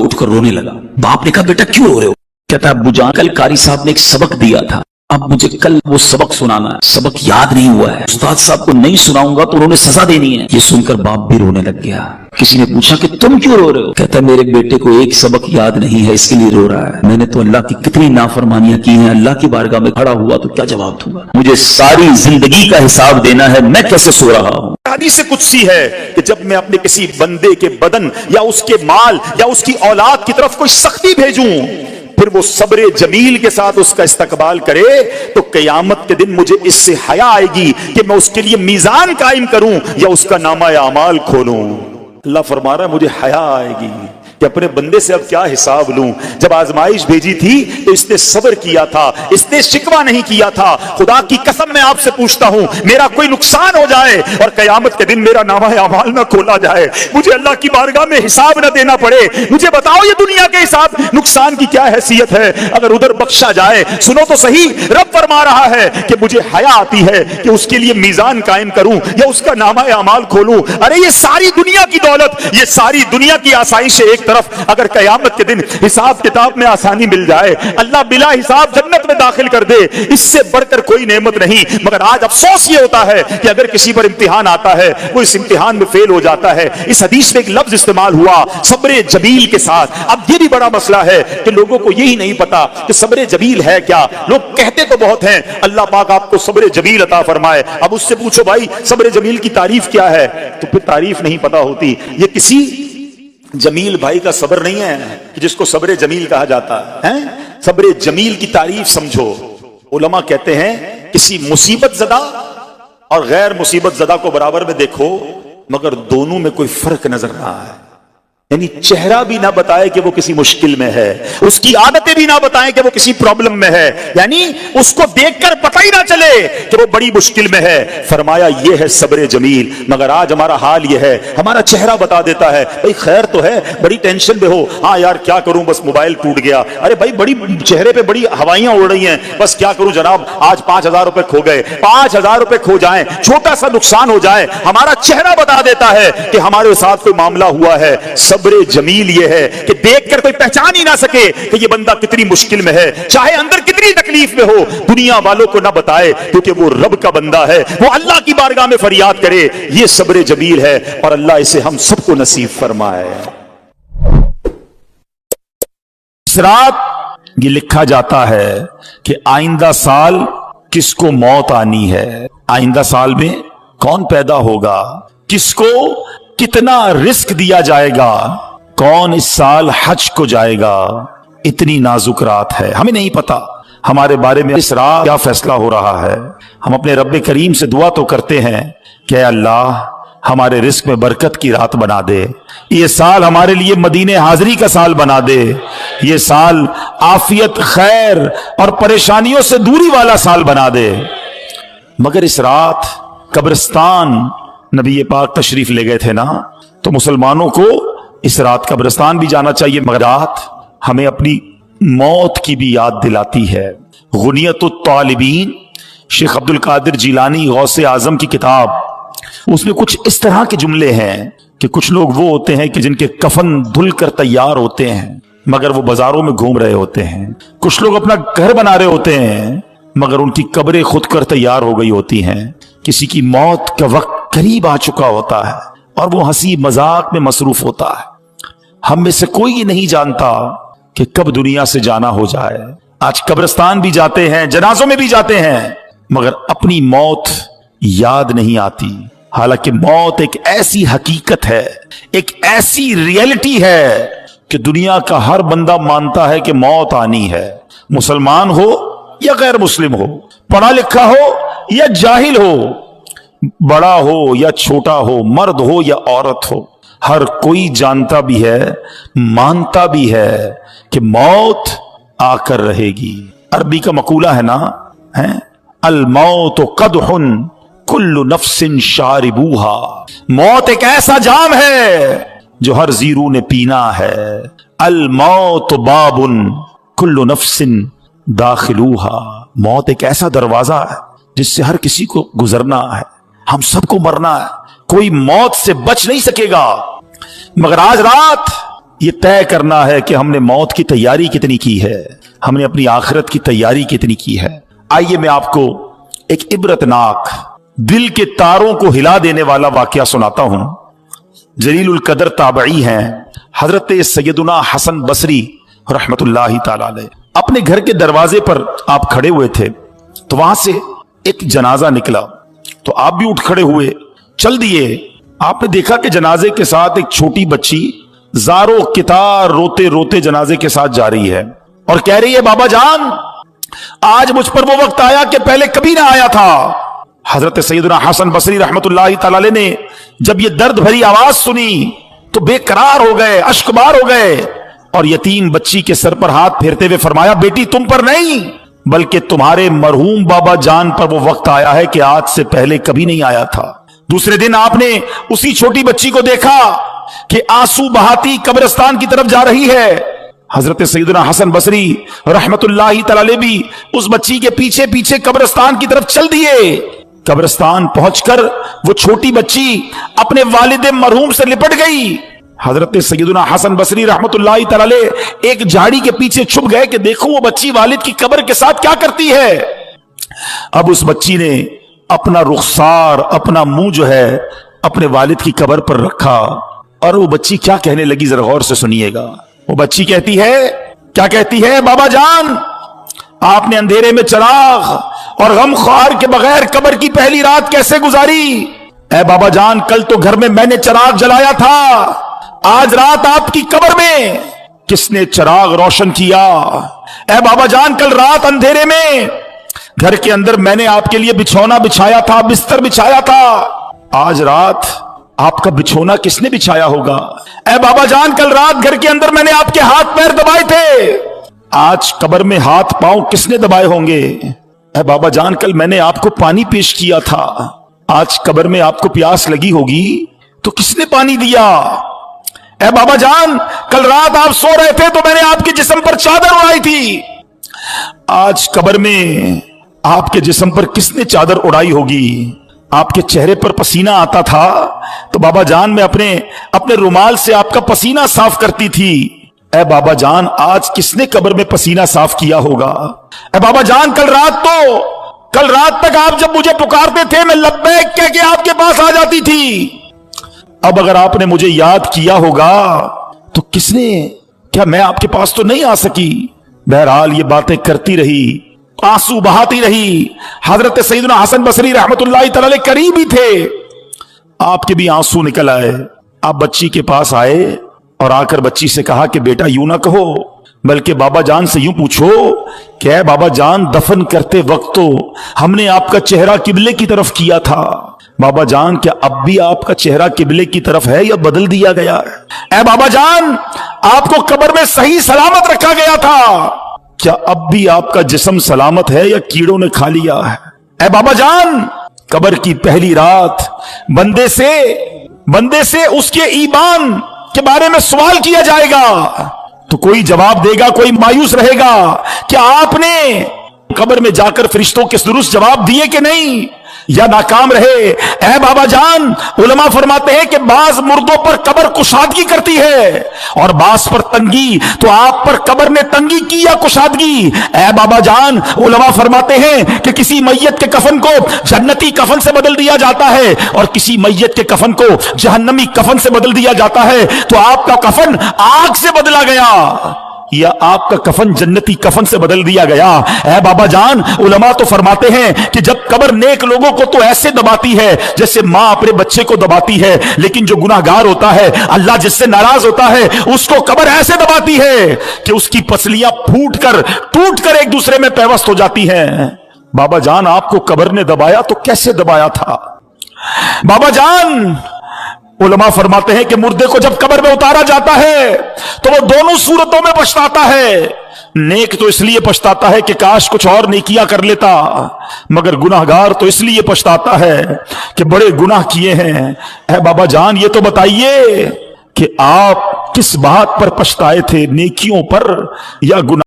को उठकर रोने लगा। बाप ने कहा बेटा क्यों रो रहे हो? कहता है अब्बू जान, कल कारी साहब ने एक सबक दिया था, अब मुझे कल वो सबक सुनाना है, सबक याद नहीं हुआ है, उस्ताद साहब को नहीं सुनाऊंगा तो उन्होंने सजा देनी है। ये सुनकर बाप भी रोने लग गया। किसी ने पूछा कि तुम क्यों रो रहे हो? कहता है मेरे बेटे को एक सबक याद नहीं है इसके लिए रो रहा है। मैंने तो अल्लाह की कितनी नाफरमानियां की हैं, अल्लाह की बारगाह में खड़ा हुआ तो क्या जवाब दूंगा? मुझे सारी जिंदगी का हिसाब देना है, मैं कैसे सो रहा हूं? हदीस कुदसी है कि जब मैं अपने किसी बंदे के बदन या उसके माल या उसकी औलाद की तरफ कोई सख्ती भेजूं, फिर वो सब्र जमील के साथ उसका इस्तकबाल करे, तो क़यामत के दिन मुझे इससे हया आएगी कि मैं उसके लिए मीजान कायम करूं या उसका नामा अमाल खोलूं। अल्लाह फरमा रहा है मुझे हया आएगी कि अपने बंदे से अब क्या हिसाब लूं। जब आजमाइश भेजी थी तो इसने सब्र किया था, इसने शिकवा नहीं किया था। खुदा की कसम मैं आपसे पूछता हूं, मेरा कोई नुकसान हो जाए और कयामत के दिन मेरा नामा अमाल ना खोला जाए, मुझे अल्लाह की बारगाह में हिसाब ना देना पड़े, मुझे बताओ ये दुनिया के हिसाब नुकसान की क्या हैसियत है? अगर उधर बख्शा जाए, सुनो तो सही, रब फरमा रहा है कि मुझे हया आती है कि उसके लिए मीजान कायम करूं या उसका नामा अमाल खोलूं। अरे ये सारी दुनिया की दौलत, ये सारी दुनिया की आसाइश एक तरफ, अगर कयामत के दिन हिसाब किताब में आसानी मिल जाए, अल्लाह बिला हिसाब जन्नत में दाखिल कर दे, इससे बढ़कर कोई नेमत नहीं। मगर आज अफसोस ये होता है कि अगर किसी पर इम्तिहान आता है, वो इस इम्तिहान में फेल हो जाता है। इस हदीस में एक लफ्ज इस्तेमाल हुआ सब्र जमील के साथ। अब ये भी बड़ा मसला है कि लोगों को यही नहीं पता कि सब्र जमील है क्या। लोग कहते तो बहुत हैं, अल्लाह पाक आपको सब्र जमील अता फरमाए। अब उससे पूछो भाई सब्र जमील की तारीफ क्या है, तो फिर तारीफ नहीं पता होती। ये किसी जमील भाई का सब्र नहीं है जिसको सब्र जमील कहा जाता है। सब्र जमील की तारीफ समझो। उलमा कहते हैं किसी मुसीबत ज़दा और गैर मुसीबत ज़दा को बराबर में देखो, मगर दोनों में कोई फर्क नजर रहा है। यानी चेहरा भी ना बताए कि वो किसी मुश्किल में है, उसकी आदतें भी ना बताएं कि वो किसी प्रॉब्लम में है, यानी उसको देखकर पता ही ना चले कि वो बड़ी मुश्किल में है। फरमाया ये है सब्र जमील। मगर आज हमारा हाल ये है, हमारा चेहरा बता देता है भाई खैर तो है, बड़ी टेंशन में हो, हाँ यार क्या करूं बस मोबाइल टूट गया, अरे भाई बड़ी चेहरे पे बड़ी हवाइयां उड़ रही हैं, बस क्या करूं जनाब आज 5,000 रुपए खो गए। 5,000 रुपए खो जाएं, छोटा सा नुकसान हो जाए, हमारा चेहरा बता देता है कि हमारे साथ कोई मामला हुआ है। सब्र जमील ये है कि देखकर कोई पहचान ही ना सके कि ये बंदा कितनी मुश्किल में है, चाहे अंदर कितनी तकलीफ में हो, दुनिया वालों को ना बताए क्योंकि वो रब का बंदा है, वो अल्लाह की बारगाह में फरियाद करे। ये सब्र जमील है और अल्लाह इसे हम सबको नसीब फरमाए। इस रात ये लिखा जाता है कि आइंदा साल किसको मौत आनी है, आइंदा साल में कौन पैदा होगा, किसको कितना रिस्क दिया जाएगा, कौन इस साल हज को जाएगा। इतनी नाजुक रात है, हमें नहीं पता हमारे बारे में इस रात क्या फैसला हो रहा है। हम अपने रब्बे करीम से दुआ तो करते हैं कि अल्लाह हमारे रिस्क में बरकत की रात बना दे, ये साल हमारे लिए मदीने हाजिरी का साल बना दे, ये साल आफियत खैर और परेशानियों से दूरी वाला साल बना दे। मगर इस रात कब्रिस्तान नबी पाक तशरीफ ले गए थे ना, तो मुसलमानों को इस रात कब्रिस्तान भी जाना चाहिए। मगर रात हमें अपनी मौत की भी याद दिलाती है। गुनियतुत तालिबीन शेख अब्दुल कादिर जिलानी गौसे आजम की किताब, उसमें कुछ इस तरह के जुमले हैं कि कुछ लोग वो होते हैं कि जिनके कफन धुल कर तैयार होते हैं मगर वो बाजारों में घूम रहे होते हैं। कुछ लोग अपना घर बना रहे होते हैं मगर उनकी कब्रें खुद कर तैयार हो गई होती हैं। किसी की मौत का वक्त करीब आ चुका होता है और वो हंसी मजाक में मसरूफ होता है। हम में से कोई ये नहीं जानता कि कब दुनिया से जाना हो जाए। आज कब्रिस्तान भी जाते हैं, जनाजों में भी जाते हैं, मगर अपनी मौत याद नहीं आती। हालांकि मौत एक ऐसी हकीकत है, एक ऐसी रियलिटी है कि दुनिया का हर बंदा मानता है कि मौत आनी है। मुसलमान हो या गैर मुस्लिम हो, पढ़ा लिखा हो या जाहिल हो, बड़ा हो या छोटा हो, मर्द हो या औरत हो, हर कोई जानता भी है, मानता भी है कि मौत आकर रहेगी। अरबी का मकूला है ना, है अल मौत कदहुन कुल्लु नफ्सिन शारिबूहा। मौत एक ऐसा जाम है जो हर जीरू ने पीना है। अल मौत बाबुन कुल्लु नफ्सिन दाखिलूहा। मौत एक ऐसा दरवाजा है जिससे हर किसी को गुजरना है, हम सबको मरना है, कोई मौत से बच नहीं सकेगा। मगर आज रात ये तय करना है कि हमने मौत की तैयारी कितनी की है, हमने अपनी आखिरत की तैयारी कितनी की है। आइए मैं आपको एक इबरतनाक, दिल के तारों को हिला देने वाला वाकया सुनाता हूं। जलीलुल कदर ताबई हैं हजरत सैयदुना हसन बसरी रहमतुल्लाहि ताला अलैह। अपने घर के दरवाजे पर आप खड़े हुए थे तो वहां से एक जनाजा निकला, तो आप भी उठ खड़े हुए, चल दिए। आपने देखा कि जनाजे के साथ एक छोटी बच्ची ज़ारो कितार रोते रोते जनाजे के साथ जा रही है और कह रही है, बाबा जान आज मुझ पर वो वक्त आया कि पहले कभी ना आया था। हजरत सैयदना हसन बसरी रहमतुल्लाहि ताला अलैह ने जब ये दर्द भरी आवाज सुनी तो बेकरार हो गए, अश्कबार हो गए और यतीम बच्ची के सर पर हाथ फेरते हुए फरमाया, बेटी तुम पर नहीं बल्कि तुम्हारे मरहूम बाबा जान पर वो वक्त आया है कि आज से पहले कभी नहीं आया था। दूसरे दिन आपने उसी छोटी बच्ची को देखा कि आंसू बहाती कब्रिस्तान की तरफ जा रही है। हजरत सैयदना हसन बसरी रहमतुल्लाहि ताला अलैह भी उस बच्ची के पीछे पीछे कब्रिस्तान की तरफ चल दिए। कब्रिस्तान पहुंचकर वो छोटी बच्ची अपने वालिद मरहूम से लिपट गई। हजरत सैयदना हसन बसरी रहमतुल्लाहि ताला अलैह एक झाड़ी के पीछे छुप गए कि देखो वो बच्ची वालिद की कब्र के साथ क्या करती है। अब उस बच्ची ने अपना रुखसार, अपना मुंह जो है अपने वालिद की कब्र पर रखा और वो बच्ची क्या कहने लगी जरा गौर से सुनिएगा। वो बच्ची कहती है, क्या कहती है, बाबा जान आपने अंधेरे में चिराग और गम ख्वार के बगैर कब्र की पहली रात कैसे गुजारी। ऐ बाबा जान कल तो घर में मैंने चिराग जलाया था, आज रात आपकी कब्र में किसने चिराग रोशन किया। ऐ बाबा जान कल रात अंधेरे में घर के अंदर मैंने आपके लिए बिछौना बिछाया था, बिस्तर बिछाया था, आज रात आपका बिछौना किसने बिछाया होगा। ऐ बाबा जान कल रात घर के अंदर मैंने आपके हाथ पैर दबाए थे, आज कब्र में हाथ पांव किसने दबाए होंगे। ऐ बाबा जान कल मैंने आपको पानी पेश किया था, आज कब्र में आपको प्यास लगी होगी तो किसने पानी दिया। ऐ बाबा जान कल रात आप सो रहे थे तो मैंने आपके जिस्म पर चादर उड़ाई थी, आज कब्र में आपके जिस्म पर किसने चादर उड़ाई होगी। आपके चेहरे पर पसीना आता था तो बाबा जान मैं अपने रुमाल से आपका पसीना साफ करती थी। ऐ बाबा जान आज किसने कब्र में पसीना साफ किया होगा। ऐ बाबा जान कल रात तक आप जब मुझे पुकारते थे मैं लब्बैक कह के आपके पास आ जाती थी। अब अगर आपने मुझे याद किया होगा तो किसने, क्या मैं आपके पास तो नहीं आ सकी। बहरहाल ये बातें करती रही, आंसू बहाती रही। हजरत सैयदना हसन बसरी रहमतुल्लाहि ताला अलैह करीब ही थे, आपके भी आंसू निकल आए। आप बच्ची के पास आए और आकर बच्ची से कहा कि बेटा यूं ना कहो बल्कि बाबा जान से यूं पूछो क्या बाबा जान दफन करते वक्त तो हमने आपका चेहरा किबले की तरफ किया था, बाबा जान क्या अब भी आपका चेहरा किबले की तरफ है या बदल दिया गया है। ऐ बाबा जान आपको कब्र में सही सलामत रखा गया था, क्या अब भी आपका जिस्म सलामत है या कीड़ों ने खा लिया है। ऐ बाबा जान कब्र की पहली रात बंदे से उसके ईमान के बारे में सवाल किया जाएगा तो कोई जवाब देगा, कोई मायूस रहेगा। क्या आपने कब्र में जाकर फरिश्तों के दुरुस्त जवाब दिए कि नहीं या नाकाम रहे। ऐ बाबा जान उलमा फरमाते हैं कि बाज मुर्दों पर कब्र कुशादगी करती है और बाज पर तंगी, तो आप पर कब्र ने तंगी की या कुशादगी। ऐ बाबा जान उलमा फरमाते हैं कि किसी मैयत के कफन को जन्नती कफन से बदल दिया जाता है और किसी मैयत के कफन को जहन्नमी कफन से बदल दिया जाता है, तो आपका कफन आग से बदला गया या आपका कफन जन्नती कफन से बदल दिया गया। ऐ बाबा जान उलमा तो फरमाते हैं कि जब कब्र नेक लोगों को तो ऐसे दबाती है जैसे मां अपने बच्चे को दबाती है, लेकिन जो गुनाहगार होता है, अल्लाह जिससे नाराज होता है, उसको कब्र ऐसे दबाती है कि उसकी पसलियां टूट कर एक दूसरे में पैवस्त हो जाती हैं। बाबा जान आपको कब्र ने दबाया तो कैसे दबाया था। बाबा जान उलमा फरमाते हैं कि मुर्दे को जब कब्र में उतारा जाता है तो वो दोनों सूरतों में पछताता है। नेक तो इसलिए पछताता है कि काश कुछ और नेकियां कर लेता, मगर गुनाहगार तो इसलिए पछताता है कि बड़े गुनाह किए हैं। ऐ बाबा जान ये तो बताइए कि आप किस बात पर पछताए थे, नेकियों पर या गुनाह।